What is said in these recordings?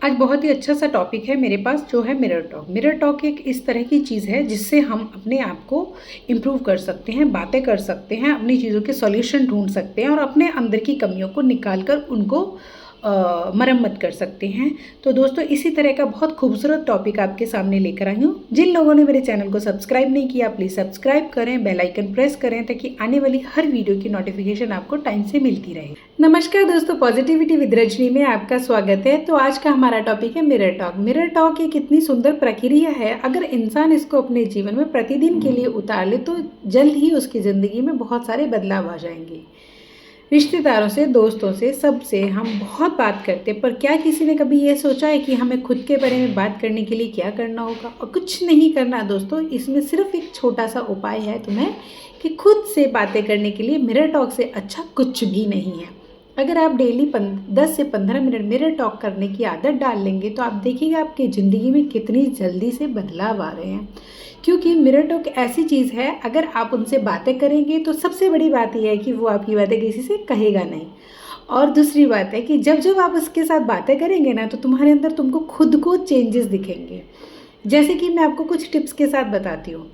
आज बहुत ही अच्छा सा टॉपिक है मेरे पास, जो है मिरर टॉक। मिरर टॉक एक इस तरह की चीज़ है जिससे हम अपने आप को इम्प्रूव कर सकते हैं, बातें कर सकते हैं, अपनी चीज़ों के सॉल्यूशन ढूंढ सकते हैं और अपने अंदर की कमियों को निकाल कर उनको मरम्मत कर सकते हैं। तो दोस्तों, इसी तरह का बहुत खूबसूरत टॉपिक आपके सामने लेकर आई हूँ। जिन लोगों ने मेरे चैनल को सब्सक्राइब नहीं किया, प्लीज़ सब्सक्राइब करें, बेल आइकन प्रेस करें ताकि आने वाली हर वीडियो की नोटिफिकेशन आपको टाइम से मिलती रहे। नमस्कार दोस्तों, पॉजिटिविटी विद रजनी में आपका स्वागत है। तो आज का हमारा टॉपिक है मिरर टॉक। मिरर टॉक एक इतनी सुंदर प्रक्रिया है, अगर इंसान इसको अपने जीवन में प्रतिदिन के लिए उतार ले तो जल्द ही उसकी ज़िंदगी में बहुत सारे बदलाव आ जाएंगे। रिश्तेदारों से, दोस्तों से, सबसे हम बहुत बात करते हैं, पर क्या किसी ने कभी ये सोचा है कि हमें खुद के बारे में बात करने के लिए क्या करना होगा? और कुछ नहीं करना दोस्तों, इसमें सिर्फ एक छोटा सा उपाय है तुम्हें कि खुद से बातें करने के लिए मिरर टॉक से अच्छा कुछ भी नहीं है। अगर आप डेली 10 से 15 मिनट मिरर टॉक करने की आदत डाल लेंगे तो आप देखिए आपकी ज़िंदगी में कितनी जल्दी से बदलाव आ रहे हैं। क्योंकि मिरर टॉक ऐसी चीज़ है, अगर आप उनसे बातें करेंगे तो सबसे बड़ी बात यह है कि वो आपकी बातें किसी से कहेगा नहीं। और दूसरी बात है कि जब जब आप उसके साथ बातें करेंगे ना, तो तुम्हारे अंदर तुमको खुद को चेंजेस दिखेंगे। जैसे कि मैं आपको कुछ टिप्स के साथ बताती हूँ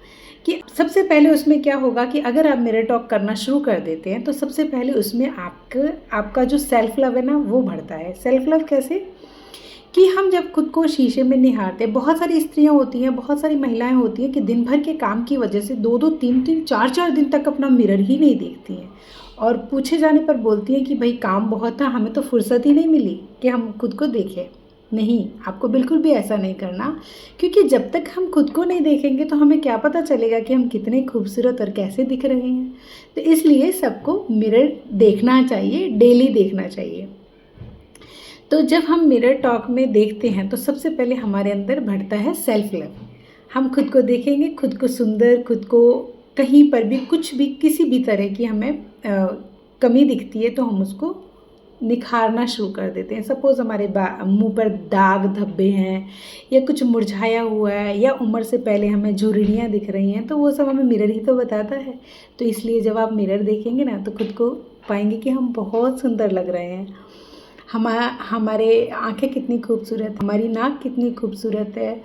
कि सबसे पहले उसमें क्या होगा कि अगर आप मिरर टॉक करना शुरू कर देते हैं तो सबसे पहले उसमें आपका जो सेल्फ लव है ना, वो बढ़ता है। सेल्फ लव कैसे? कि हम जब खुद को शीशे में निहारते हैं, बहुत सारी स्त्रियां होती हैं, बहुत सारी महिलाएं होती हैं कि दिन भर के काम की वजह से 2-2, 3-3, 4-4 दिन तक अपना मिरर ही नहीं देखती हैं और पूछे जाने पर बोलती हैं कि भाई काम बहुत था, हमें तो फुर्सत ही नहीं मिली कि हम खुद को देखें। नहीं, आपको बिल्कुल भी ऐसा नहीं करना, क्योंकि जब तक हम खुद को नहीं देखेंगे तो हमें क्या पता चलेगा कि हम कितने खूबसूरत और कैसे दिख रहे हैं। तो इसलिए सबको मिरर देखना चाहिए, डेली देखना चाहिए। तो जब हम मिरर टॉक में देखते हैं तो सबसे पहले हमारे अंदर बढ़ता है सेल्फ लव। हम खुद को देखेंगे, खुद को सुंदर, खुद को कहीं पर भी कुछ भी किसी भी तरह की हमें कमी दिखती है तो हम उसको निखारना शुरू कर देते हैं। सपोज़ हमारे मुंह पर दाग धब्बे हैं या कुछ मुरझाया हुआ है या उम्र से पहले हमें झुर्रियाँ दिख रही हैं, तो वो सब हमें मिरर ही तो बताता है। तो इसलिए जब आप मिरर देखेंगे ना तो खुद को पाएंगे कि हम बहुत सुंदर लग रहे हैं। हमारे आँखें कितनी खूबसूरत, हमारी नाक कितनी खूबसूरत है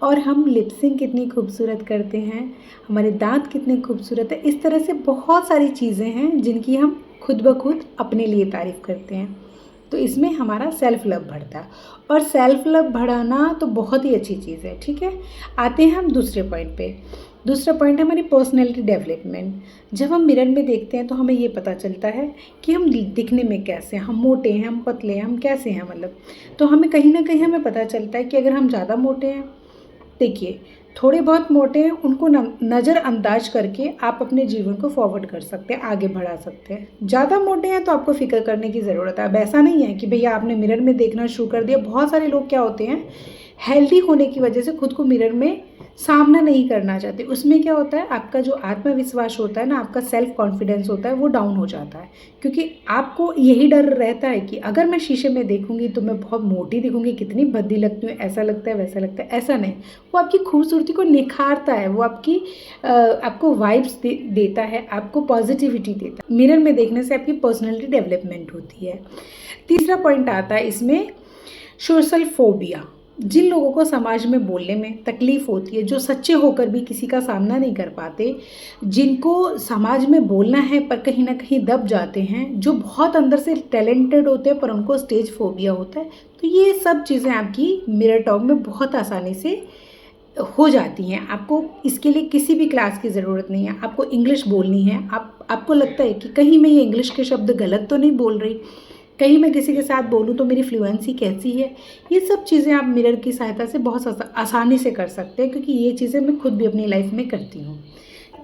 और हम लिपसिंग कितनी खूबसूरत करते हैं, हमारे दांत कितने खूबसूरत है। इस तरह से बहुत सारी चीज़ें हैं जिनकी हम खुद ब खुद अपने लिए तारीफ़ करते हैं। तो इसमें हमारा सेल्फ लव बढ़ता है और सेल्फ लव बढ़ाना तो बहुत ही अच्छी चीज़ है। ठीक है, आते हैं हम दूसरे पॉइंट पे। दूसरा पॉइंट है हमारी पर्सनैलिटी डेवलपमेंट। जब हम मिरर में देखते हैं तो हमें ये पता चलता है कि हम दिखने में कैसे हैं, हम मोटे हैं, हम पतले हैं, हम कैसे हैं, मतलब तो हमें कहीं ना कहीं हमें पता चलता है कि अगर हम ज़्यादा मोटे हैं, देखिए थोड़े बहुत मोटे हैं, उनको नज़रअंदाज करके आप अपने जीवन को फॉरवर्ड कर सकते हैं, आगे बढ़ा सकते हैं। ज़्यादा मोटे हैं तो आपको फिक्र करने की ज़रूरत है। अब ऐसा नहीं है कि भैया आपने मिरर में देखना शुरू कर दिया। बहुत सारे लोग क्या होते हैं, हेल्दी होने की वजह से खुद को मिरर में सामना नहीं करना चाहते। उसमें क्या होता है, आपका जो आत्मविश्वास होता है ना, आपका सेल्फ कॉन्फिडेंस होता है, वो डाउन हो जाता है। क्योंकि आपको यही डर रहता है कि अगर मैं शीशे में देखूंगी तो मैं बहुत मोटी दिखूंगी, कितनी भद्दी लगती हूँ, ऐसा लगता है, वैसा लगता है। ऐसा नहीं, वो आपकी खूबसूरती को निखारता है, वो आपको वाइब्स देता है, आपको पॉजिटिविटी देता है। मिरर में देखने से आपकी पर्सनैलिटी डेवलपमेंट होती है। तीसरा पॉइंट आता है इसमें सोशल फोबिया। जिन लोगों को समाज में बोलने में तकलीफ़ होती है, जो सच्चे होकर भी किसी का सामना नहीं कर पाते, जिनको समाज में बोलना है पर कहीं ना कहीं दब जाते हैं, जो बहुत अंदर से टैलेंटेड होते हैं पर उनको स्टेज फोबिया होता है, तो ये सब चीज़ें आपकी मिरर टॉक में बहुत आसानी से हो जाती हैं। आपको इसके लिए किसी भी क्लास की ज़रूरत नहीं है। आपको इंग्लिश बोलनी है, आपको लगता है कि कहीं मैं ये इंग्लिश के शब्द गलत तो नहीं बोल रही, कहीं मैं किसी के साथ बोलूँ तो मेरी फ्लुएंसी कैसी है, ये सब चीज़ें आप मिरर की सहायता से बहुत आसानी से कर सकते हैं, क्योंकि ये चीज़ें मैं खुद भी अपनी लाइफ में करती हूँ।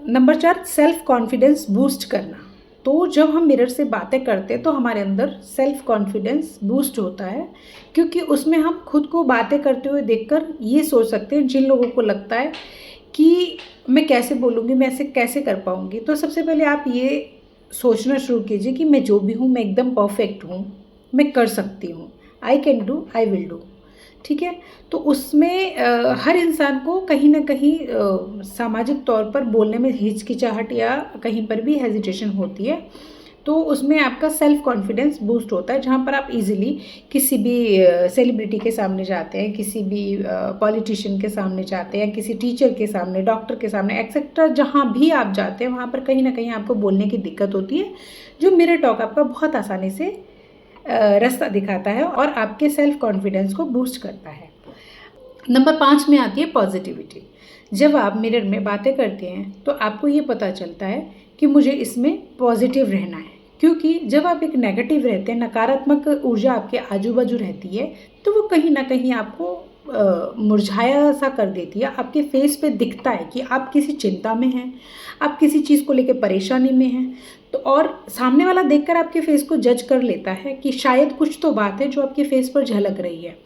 नंबर 4, सेल्फ कॉन्फिडेंस बूस्ट करना। तो जब हम मिरर से बातें करते हैं तो हमारे अंदर सेल्फ कॉन्फिडेंस बूस्ट होता है, क्योंकि उसमें हम खुद को बातें करते हुए देखकर ये सोच सकते हैं, जिन लोगों को लगता है कि मैं कैसे बोलूँगी, मैं ऐसे कैसे कर पाऊँगी, तो सबसे पहले आप ये सोचना शुरू कीजिए कि मैं जो भी हूँ मैं एकदम परफेक्ट हूँ, मैं कर सकती हूँ, I can do, I will do. ठीक है, तो उसमें हर इंसान को कहीं ना कहीं सामाजिक तौर पर बोलने में हिचकिचाहट या कहीं पर भी हेजिटेशन होती है। तो उसमें आपका सेल्फ कॉन्फिडेंस बूस्ट होता है, जहाँ पर आप इजीली किसी भी सेलिब्रिटी के सामने जाते हैं, किसी भी पॉलिटिशियन के सामने जाते हैं, किसी टीचर के सामने, डॉक्टर के सामने एक्सेट्रा, जहाँ भी आप जाते हैं वहाँ पर कहीं ना कहीं आपको बोलने की दिक्कत होती है, जो मिरर टॉक आपका बहुत आसानी से रास्ता दिखाता है और आपके सेल्फ कॉन्फिडेंस को बूस्ट करता है। नंबर 5 में आती है पॉजिटिविटी। जब आप मिरर में बातें करते हैं तो आपको ये पता चलता है कि मुझे इसमें पॉजिटिव रहना है, क्योंकि जब आप एक नेगेटिव रहते हैं, नकारात्मक ऊर्जा आपके आजू बाजू रहती है, तो वो कहीं ना कहीं आपको मुरझाया सा कर देती है। आपके फेस पे दिखता है कि आप किसी चिंता में हैं, आप किसी चीज़ को लेकर परेशानी में हैं, तो और सामने वाला देखकर आपके फेस को जज कर लेता है कि शायद कुछ तो बात है जो आपके फेस पर झलक रही है।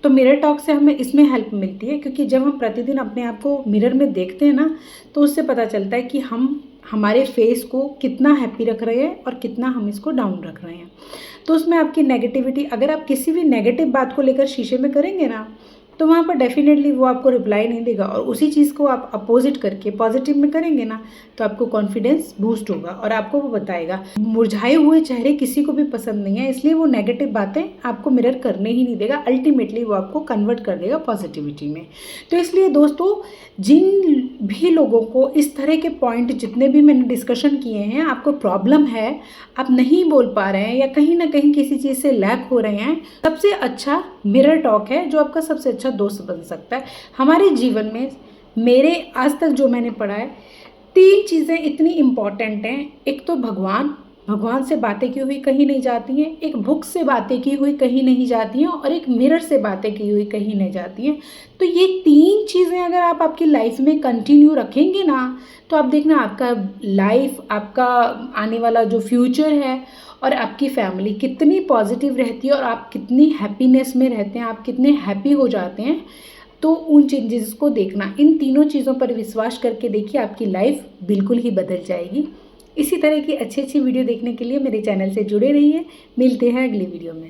तो मिरर टॉक से हमें इसमें हेल्प मिलती है, क्योंकि जब हम प्रतिदिन अपने आप को मिरर में देखते हैं ना, तो उससे पता चलता है कि हम हमारे फेस को कितना हैप्पी रख रहे हैं और कितना हम इसको डाउन रख रहे हैं। तो उसमें आपकी नेगेटिविटी, अगर आप किसी भी नेगेटिव बात को लेकर शीशे में करेंगे ना, तो वहाँ पर डेफिनेटली वो आपको रिप्लाई नहीं देगा, और उसी चीज़ को आप अपोजिट करके पॉजिटिव में करेंगे ना, तो आपको कॉन्फिडेंस बूस्ट होगा और आपको वो बताएगा। मुरझाए हुए चेहरे किसी को भी पसंद नहीं है, इसलिए वो नेगेटिव बातें आपको मिरर करने ही नहीं देगा, अल्टीमेटली वो आपको कन्वर्ट कर देगा पॉजिटिविटी में। तो इसलिए दोस्तों, जिन भी लोगों को इस तरह के पॉइंट जितने भी मैंने डिस्कशन किए हैं, आपको प्रॉब्लम है, आप नहीं बोल पा रहे हैं या कहीं ना कहीं किसी चीज़ से लैक हो रहे हैं, सबसे अच्छा मिरर टॉक है जो आपका सबसे अच्छा दोस्त बन सकता है। हमारे जीवन में मेरे आज तक जो मैंने पढ़ा है, 3 चीज़ें इतनी इम्पॉर्टेंट हैं। एक तो भगवान से बातें की हुई कहीं नहीं जाती हैं, एक बुक से बातें की हुई कहीं नहीं जाती हैं, और एक मिरर से बातें की हुई कहीं नहीं जाती हैं। तो ये 3 चीज़ें अगर आप आपकी लाइफ में कंटिन्यू रखेंगे ना, तो आप देखना आपका लाइफ, आपका आने वाला जो फ्यूचर है और आपकी फैमिली कितनी पॉजिटिव रहती है और आप कितनी हैप्पीनेस में रहते हैं, आप कितने हैप्पी हो जाते हैं। तो उन चेंजेस को देखना, इन तीनों चीज़ों पर विश्वास करके देखिए, आपकी लाइफ बिल्कुल ही बदल जाएगी। इसी तरह की अच्छी अच्छी वीडियो देखने के लिए मेरे चैनल से जुड़े रहिए। मिलते हैं अगली वीडियो में।